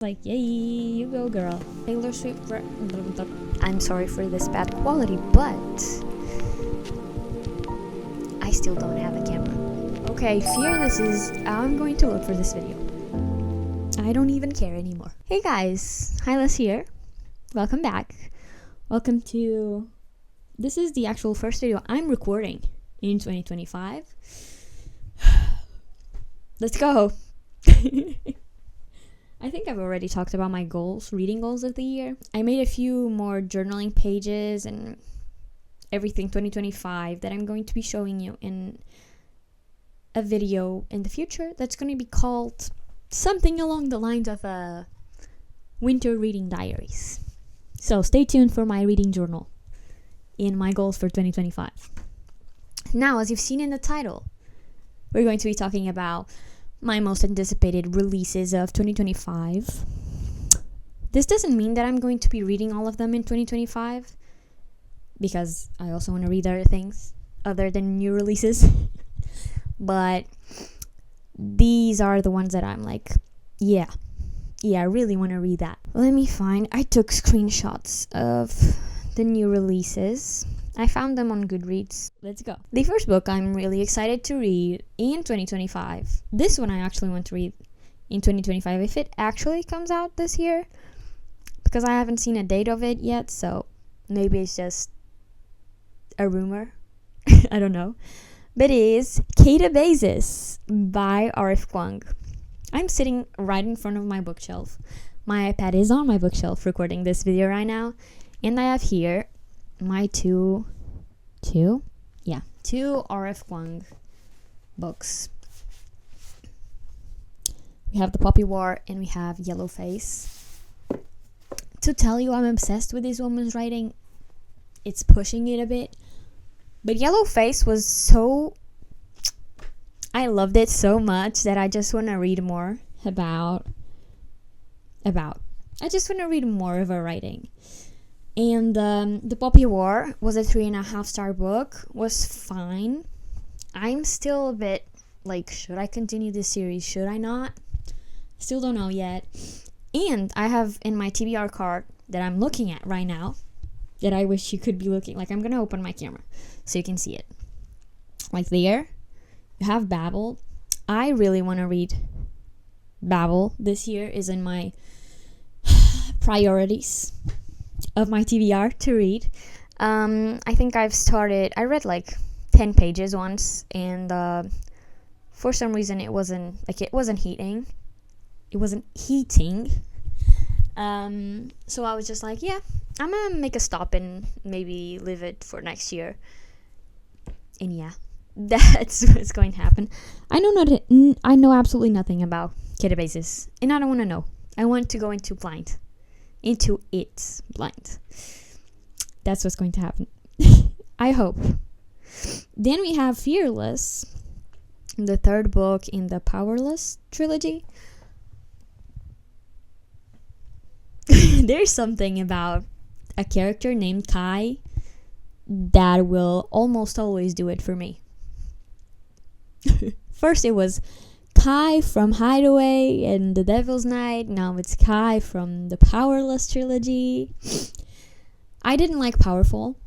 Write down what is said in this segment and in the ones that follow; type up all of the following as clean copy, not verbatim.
Like, yay, you go, girl. Taylor Swift. I'm sorry for this bad quality, but I still don't have a camera. Okay, Fearless is. I'm going to look for this video. I don't even care anymore. Hey guys, Hylas here. Welcome back. Welcome to. This is the actual first video I'm recording in 2025. Let's go. I think I've already talked about my goals, reading goals of the year. I made a few more journaling pages and everything 2025 that I'm going to be showing you in a video in the future that's going to be called something along the lines of winter reading diaries. So stay tuned for my reading journal and my goals for 2025. Now, as you've seen in the title, we're going to be talking about my most anticipated releases of 2025. This doesn't mean that I'm going to be reading all of them in 2025, because I also want to read other things other than new releases. But these are the ones that I'm like, yeah, I really want to read that. Let me find. I took screenshots of the new releases. I found them on Goodreads. Let's go. The first book I'm really excited to read in 2025. This one I actually want to read in 2025 if it actually comes out this year, because I haven't seen a date of it yet, so maybe it's just a rumor. I don't know. But it is Catabasis by R.F. Kuang. I'm sitting right in front of my bookshelf. My iPad is on my bookshelf recording this video right now, and I have here my two R.F. Kuang books. We have The Poppy War and we have Yellowface. To tell you I'm obsessed with this woman's writing, it's pushing it a bit. But Yellowface was so... I loved it so much that I just want to read more about. I just want to read more of her writing. And The Poppy War was a 3.5-star book. Was fine. I'm still a bit like, should I continue this series? Should I not? Still don't know yet. And I have in my TBR card that I'm looking at right now, that I wish you could be looking. Like, I'm going to open my camera so you can see it. Like there, you have Babel. I really want to read Babel. This year is in my priorities of my TBR to read. I think I read like 10 pages once, and for some reason it wasn't heating. So I was just like, yeah, I'm gonna make a stop and maybe leave it for next year. And yeah, that's what's going to happen. I know absolutely nothing about Catabasis, and I don't want to know. I want to go into it blind. That's what's going to happen. I hope. Then we have Fearless, the third book in the Powerless trilogy. There's something about a character named Kai that will almost always do it for me. First it was Kai from Hideaway and The Devil's Night. Now it's Kai from the Powerless trilogy. I didn't like Powerful.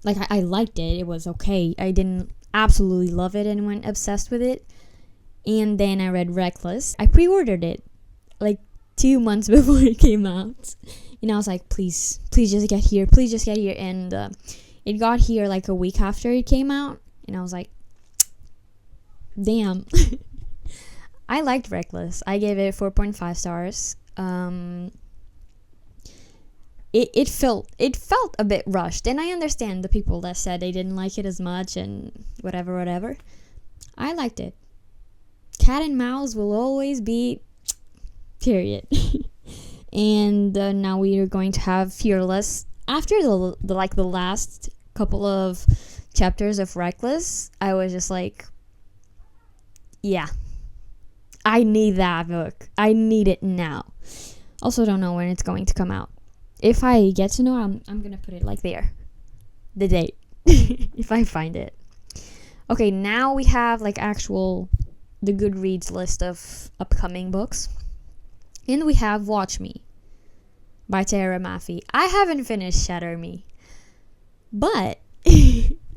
Like, I liked it. It was okay. I didn't absolutely love it and went obsessed with it. And then I read Reckless. I pre-ordered it like 2 months before it came out. And I was like, please just get here. Please just get here. And it got here like a week after it came out. And I was like, damn. I liked Reckless. I gave it 4.5 stars. It felt a bit rushed, and I understand the people that said they didn't like it as much and whatever. I liked it. Cat and mouse will always be, period. And now we are going to have Fearless. After the last couple of chapters of Reckless, I was just like, yeah, I need that book. I need it now. Also don't know when it's going to come out. If I get to know, I'm going to put it like there. The date. If I find it. Okay, now we have like the Goodreads list of upcoming books. And we have Watch Me by Tara Maffey. I haven't finished Shatter Me, but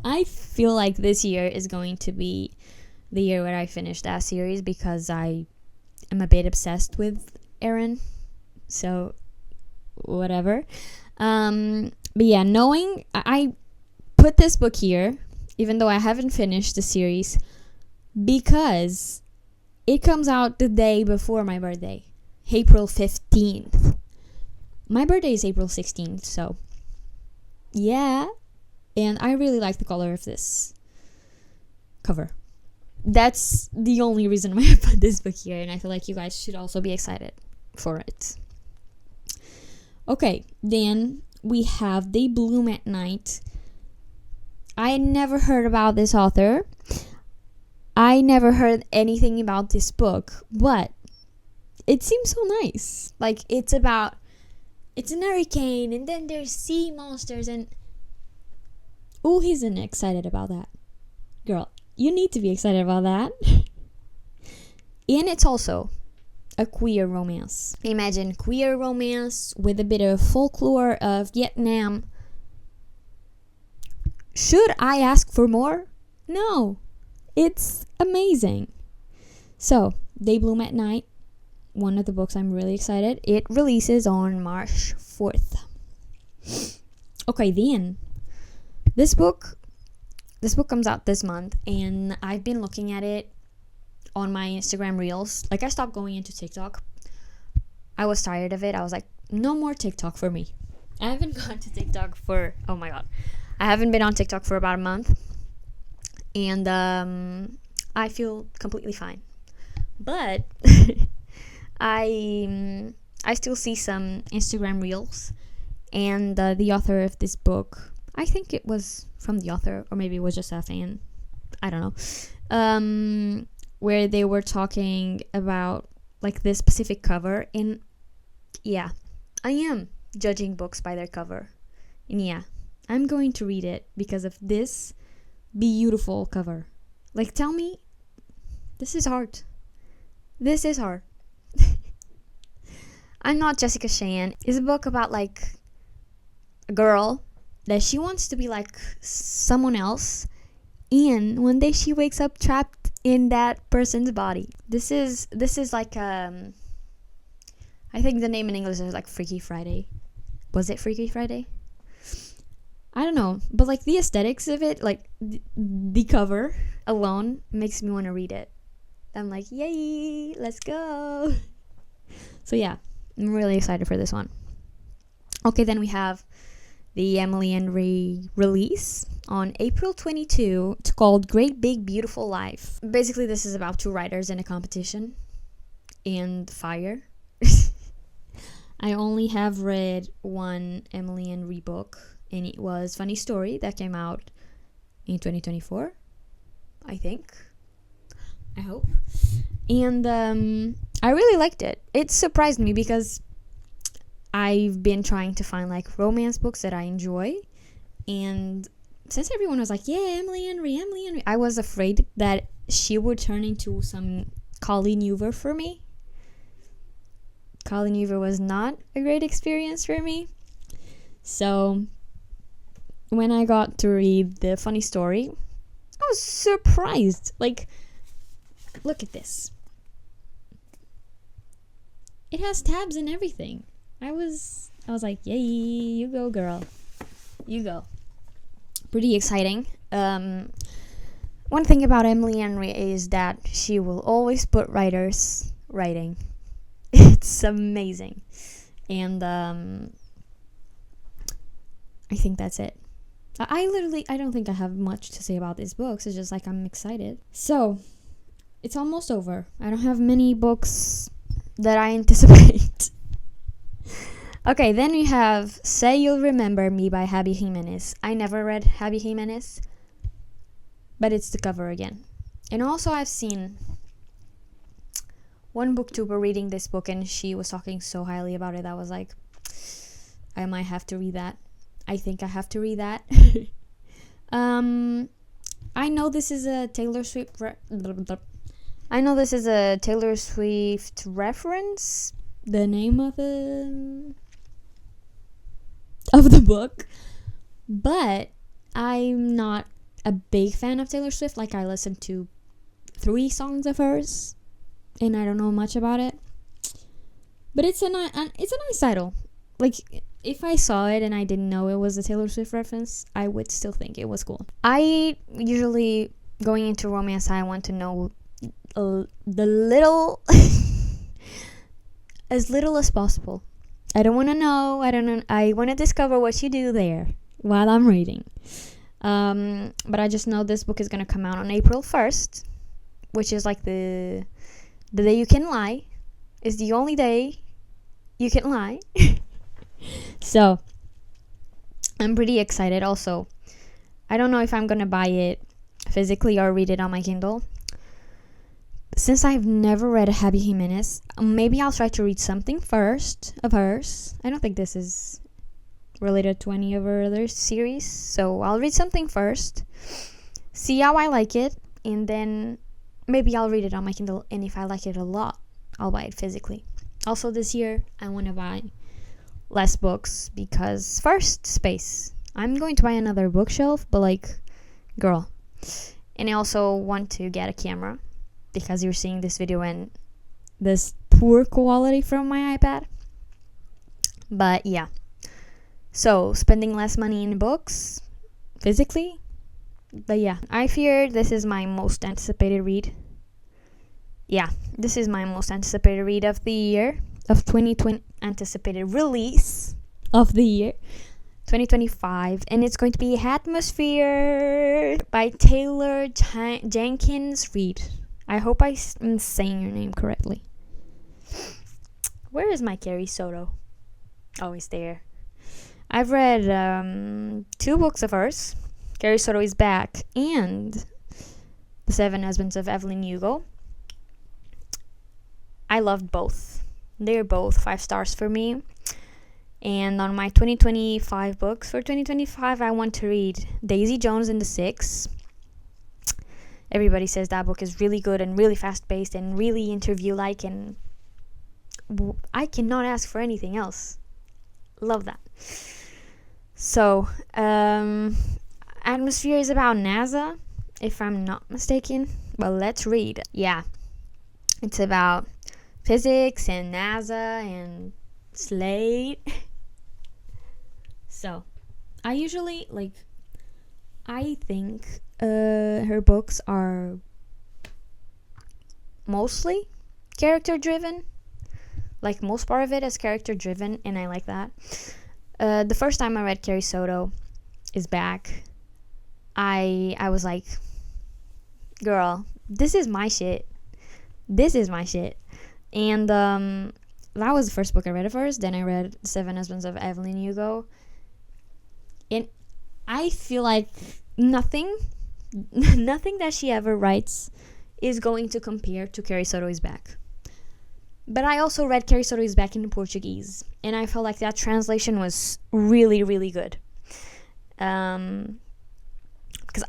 I feel like this year is going to be the year where I finish that series because I am a bit obsessed with Aaron. So, whatever. But yeah, knowing I put this book here, even though I haven't finished the series, because it comes out the day before my birthday, April 15th. My birthday is April 16th, so yeah. And I really like the color of this cover. That's the only reason why I put this book here, and I feel like you guys should also be excited for it. Okay, then we have They Bloom at Night. I had never heard about this author. I never heard anything about this book, but it seems so nice. Like, it's an hurricane, and then there's sea monsters, and oh, he's excited about that. Girl, you need to be excited about that. And it's also a queer romance. Imagine queer romance with a bit of folklore of Vietnam. Should I ask for more? No. It's amazing. So, They Bloom at Night, one of the books I'm really excited. It releases on March 4th. Okay, then this book comes out this month, and I've been looking at it on my Instagram reels. Like, I stopped going into TikTok. I was tired of it. I was like, no more TikTok for me. I haven't gone to TikTok for, oh my god, I haven't been on TikTok for about a month, and I feel completely fine. But I still see some Instagram reels, and the author of this book, I think it was from the author, or maybe it was just a fan, I don't know, where they were talking about like this specific cover. And yeah, I am judging books by their cover, and yeah, I'm going to read it because of this beautiful cover. Like, tell me, this is hard. This is hard. I'm Not Jessica Shan is a book about like a girl that she wants to be like someone else, and one day she wakes up trapped in that person's body. This is like I think the name in English is like Freaky Friday. Was it Freaky Friday? I don't know, but like the aesthetics of it, like the cover alone makes me want to read it. I'm like, yay, let's go. So yeah, I'm really excited for this one. Okay, then we have the Emily Henry release on April 22. It's called Great Big Beautiful Life. Basically, this is about two writers in a competition and fire. I only have read one Emily Henry book, and it was Funny Story that came out in 2024, I think. I hope. And I really liked it. It surprised me because I've been trying to find like romance books that I enjoy, and since everyone was like, yeah, Emily Henry, I was afraid that she would turn into some Colleen Hoover for me. Colleen Hoover was not a great experience for me. So when I got to read the Funny Story, I was surprised. Like, look at this. It has tabs and everything. I was like, yay, you go, girl. You go. Pretty exciting. One thing about Emily Henry is that she will always put writers writing. It's amazing. And I think that's it. I don't think I have much to say about these books. It's just like I'm excited. So, it's almost over. I don't have many books that I anticipate. Okay, then we have Say You'll Remember Me by Javi Jimenez. I never read Javi Jimenez, but it's the cover again. And also I've seen one booktuber reading this book, and she was talking so highly about it. I was like, I might have to read that. I think I have to read that. I know this is a Taylor Swift reference, the name of the book, but I'm not a big fan of Taylor Swift. Like, I listened to 3 songs of hers, and I don't know much about it. But it's a nice title. Like, if I saw it and I didn't know it was a Taylor Swift reference, I would still think it was cool. I usually, going into romance, I want to know the little, as little as possible. I don't want to know. I want to discover what you do there while I'm reading. But I just know this book is going to come out on April 1st, which is like the day you can lie. Is the only day you can lie. So, I'm pretty excited. Also, I don't know if I'm going to buy it physically or read it on my Kindle. Since I've never read a Abby Jimenez, maybe I'll try to read something first of hers. I don't think this is related to any of her other series, so I'll read something first, see how I like it, and then maybe I'll read it on my Kindle, and if I like it a lot, I'll buy it physically. Also, this year, I want to buy less books because, first, space. I'm going to buy another bookshelf, but like, girl. And I also want to get a camera, because you're seeing this video in this poor quality from my iPad. But yeah. So, spending less money in books, physically. But yeah, I fear this is my most anticipated read. Yeah, this is my most anticipated read of the year, of 2020, anticipated release of the year, 2025. And it's going to be Atmosphere by Taylor Jenkins Reid. I hope I'm saying your name correctly. Where is my Carrie Soto? Oh, it's there. I've read 2 books of hers. Carrie Soto is Back and The 7 Husbands of Evelyn Hugo. I loved both. They're both 5 stars for me. And on my 2025 books for 2025, I want to read Daisy Jones and the Six. Everybody says that book is really good and really fast-paced and really interview-like, and I cannot ask for anything else. Love that. So, Atmosphere is about NASA, if I'm not mistaken. Well, let's read. Yeah, it's about physics and NASA and Slate. So, I usually, I think her books are mostly character-driven. Like, most part of it is character-driven, and I like that. The first time I read Carrie Soto is Back. I was like, girl, this is my shit. This is my shit. And that was the first book I read of hers. Then I read The 7 Husbands of Evelyn Hugo. And I feel like nothing that she ever writes is going to compare to Carrie Soto is Back. But I also read Carrie Soto is Back in Portuguese, and I felt like that translation was really, really good. Because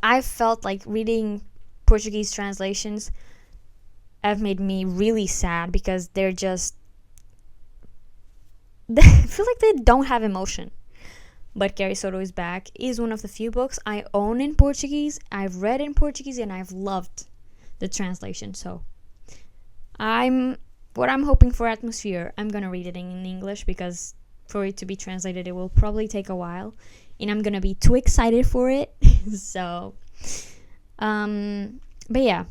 I felt like reading Portuguese translations have made me really sad, because they're just... I feel like they don't have emotion. But Carrie Soto is Back is one of the few books I own in Portuguese, I've read in Portuguese, and I've loved the translation. So, what I'm hoping for Atmosphere, I'm going to read it in English, because for it to be translated, it will probably take a while. And I'm going to be too excited for it. So, but yeah.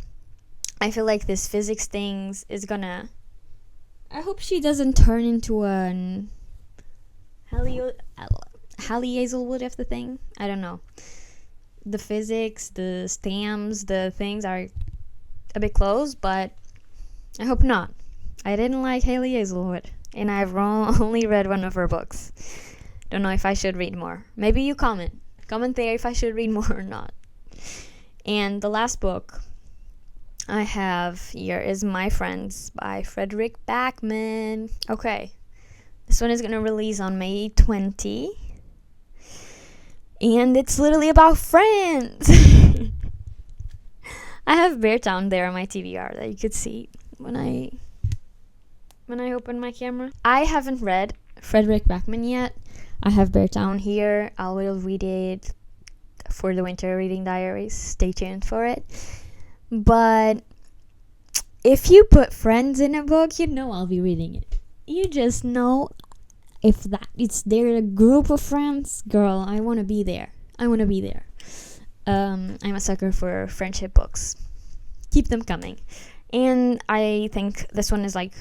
I feel like this physics things is going to... I hope she doesn't turn into an... Hallie Hazelwood of the thing. I don't know. The physics, the stamps, the things are a bit close, but I hope not. I didn't like Haley Hazelwood, and I've only read one of her books. Don't know if I should read more. Maybe you comment there if I should read more or not. And the last book I have here is My Friends by Frederick Backman. Okay, this one is going to release on May 20, and it's literally about friends. I have Beartown there on my TBR that you could see when I when I open my camera. I haven't read Frederick Backman yet. I have Bear Town here. I will read it for the winter reading diaries. Stay tuned for it. But if you put friends in a book, you know I'll be reading it. You just know if that it's there a group of friends, girl, I want to be there. I'm a sucker for friendship books. Keep them coming. And I think this one is like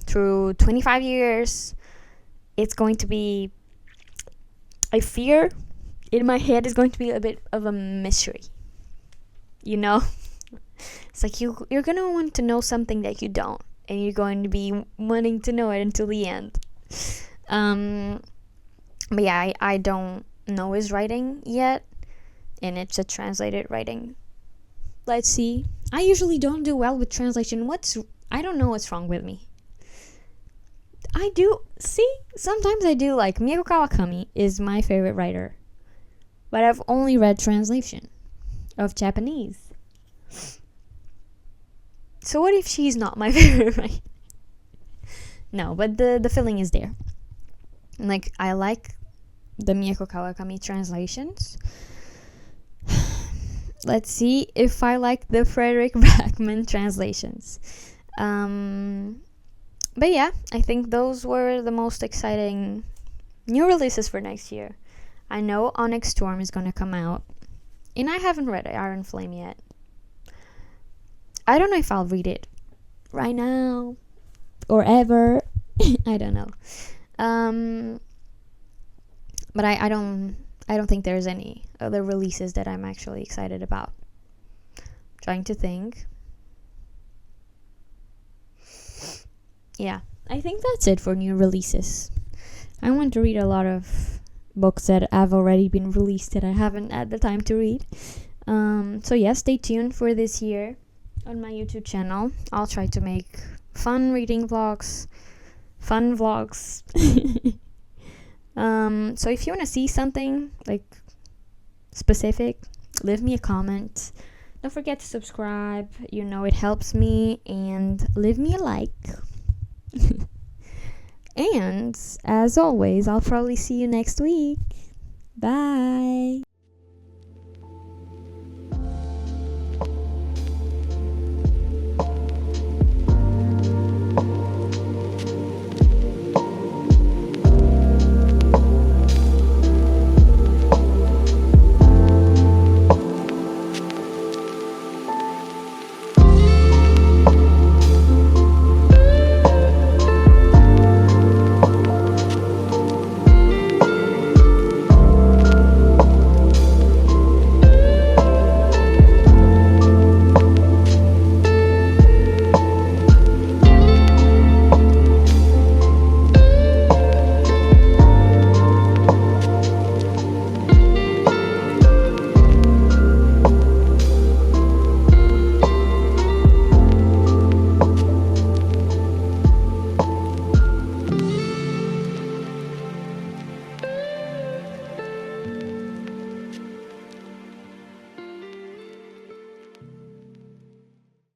through 25 years. It's going to be, I fear in my head is going to be a bit of a mystery. You know? It's like you're going to want to know something that you don't. And you're going to be wanting to know it until the end. But yeah, I don't know his writing yet. And it's a translated writing. Let's see. I usually don't do well with translation. I don't know what's wrong with me. I do. See, sometimes I do. Like, Mieko Kawakami is my favorite writer. But I've only read translation of Japanese. So what if she's not my favorite writer? No, but the feeling is there. Like, I like the Mieko Kawakami translations. Let's see if I like the Frederick Backman translations. But yeah, I think those were the most exciting new releases for next year. I know Onyx Storm is going to come out. And I haven't read Iron Flame yet. I don't know if I'll read it right now or ever. I don't know. But I don't think there's any other releases that I'm actually excited about. Trying to think. Yeah, I think that's it for new releases. I want to read a lot of books that have already been released that I haven't had the time to read. So yeah, stay tuned for this year on my YouTube channel. I'll try to make fun reading vlogs, fun vlogs. So if you want to see something like specific, leave me a comment. Don't forget to subscribe. You know it helps me. And leave me a like. And as always, I'll probably see you next week. Bye.